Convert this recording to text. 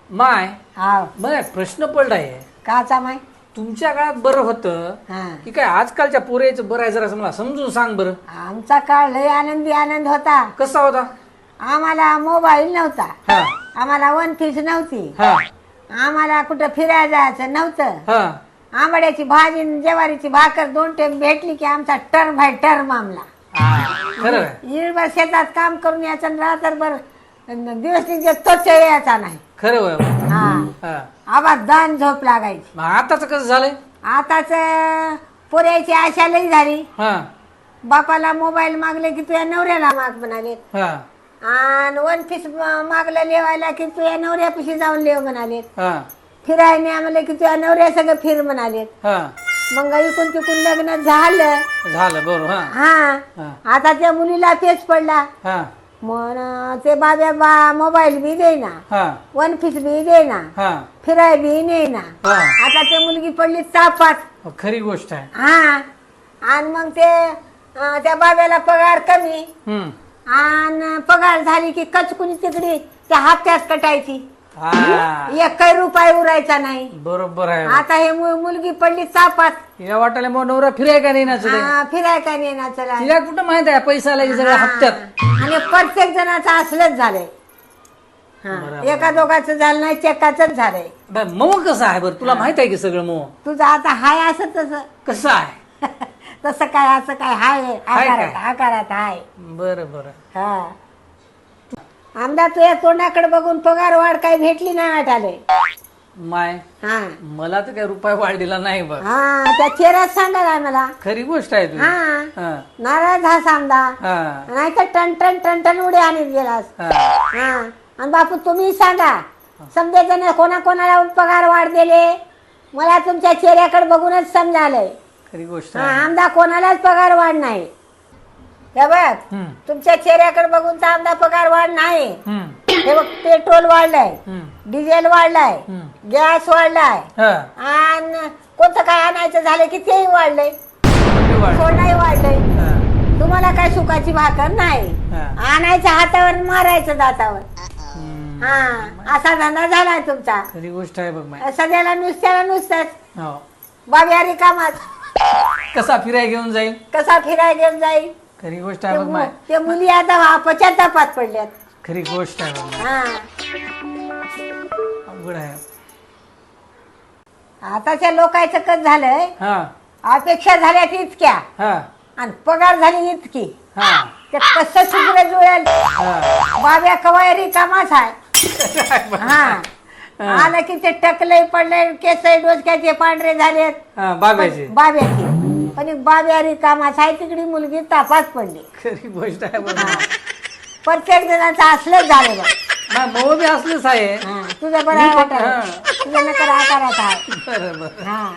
माय हा मला एक प्रश्न पडलाय. काचा माय तुमच्या काळात बरं होतं हा की काय आजकालच्या पोरायचं बरं आहे जरा मला समजून सांग बरं. आमचा काळ लय आनंद होता. कसा होता? आम्हाला मोबाईल नव्हता, हा आम्हाला वन पीस नव्हती, हा आम्हाला कुठं फिरायला जायचं नव्हतं. हा आंबाड्याची भाजी न ज्वारीची भाकर 2 टाइम भेटली की आमचा टर्म बाय टर्म आमला. खरं आहे. येळभर शेतात काम करून यायचं आणि रात्रभर दिवस तोच यायचा नाही. खरं होय. हा हा. आवाज दान झोप लागायची. मग आताच कसं झालंय? आताच पोऱ्याची आशा लई झाली. हा बापाला मोबाईल मागले की तुझ्या नवऱ्याला माग म्हणाले, हा आणि वन पीस मागलं लेवायला की तुझ्या नवऱ्यापाशी जाऊन लेव म्हणाले, हा फिरायने आम्हाला की तुझ्या नवऱ्या सगळं फिर म्हणाले. हा मग इकून तिकून लग्न झालं. झालं बरोबर. हा हा हा आता त्या मुलीला तेच पडला. हा मग ते बाबा मोबाईल बी देईना, हा वन पीस बी देईना, हा फिराय बी नेईना. हा. आता ते मुलगी पडली तापात. खरी गोष्ट आहे. हा आणि मग ते त्या बाब्याला पगार कमी, हम्म आणि पगार झाली की कचकुनी तिकडी त्या हप्त्यात कटायची. हा 1 रुपया उरायचा नाही. बरोबर आहे. आता हे मुलगी पडली तापात. या वाटायला मग नवरा फिराय का नाही ना चले? फिराय का नेना चला. तिला कुठं माहित आहे पैसा लागेल सगळ्या हप्त्यात. आणि प्रत्येक जणाचं असलंच झालंय. बरोबर. एका दोघाचं झालं नाही, चेकाच झालंय. मग कसं आहे बरं तुला माहित आहे की सगळं मग तुझं आता हाय असं तसं कसं आहे? तसं काय असं काय हाय हाय काय? आकारात हाय. बरं बरं. हा आमदा तुझ्या तोंडाकडे बघून पगार वाढ काही भेटली नाही वाटाले. माय हा मला तर काही रुपये वाढलेला नाही बघ. हा त्या चेहऱ्यात सांगा मला. खरी गोष्ट आहे तुझी. हा हा नाराज हा समजा, हा नाही तर टन टन टन टन उड्या आणत गेलास. हा. हा आणि बापू तुम्ही सांगा, समजायचं कोणा कोणाला पगार वाढ दिले मला तुमच्या चेहऱ्याकडे बघूनच समजालंय. खरी गोष्ट हा आहे. आमदा कोणालाच पगार वाढ नाही. हे बघ हम्म, तुमच्या चेहऱ्याकडे बघून तर आमदा पगार वाढ नाही. हम्म, हे बघ पेट्रोल वाढलंय, हम्म, डिझेल वाढलाय, हम्म. गॅस वाढलाय, हा. आणि कोणतं काय आणायचं झालं की तेही वाढलंय, किती वाढ? सोनंही वाढलंय. हा, तुम्हाला काय सुखाची भाकर नाही. हा. आणायचं हातावर मारायचं दातावर. हम्म. हा असा धंदा झालाय तुमचा. खरी गोष्ट आहे बघ माय. सध्याला नुसत्याला नुसतंच हो. बाब्या रिकामाच. कसा फिराय घेऊन जाईल? कसा फिराय घेऊन जाईल. खरी गोष्ट आहे बघ माय. ते मुली आता पश्चातापात पडल्यात. खरी गोष्ट आहे बघ माय. हा अवघड आहे. आताच्या लोकांचं कस झालंय, हा अपेक्षा झाल्या इतक्या हा आणि पगार झाली इतकी. हा ते कसं सुधर जुळेल. हा. बाब्या कवाय रिकामाच आहे. हा आलं की ते टकले पडले, केस डोसक्याचे पांढरे झालेत. हा, बाब्याची. बाब्याची पण बाब्या रिकामाच आहे, तिकडी मुलगी तापात पडली. खरी गोष्ट आहे बघ हा. माय. प्रत्येक जणांचं असलंच झालं बघ. माय मऊ बी असलंच आहे. हा, तुझं बरं मी पण- वाटत, तुझं नकर आकारात आहे. बरं बरं. हा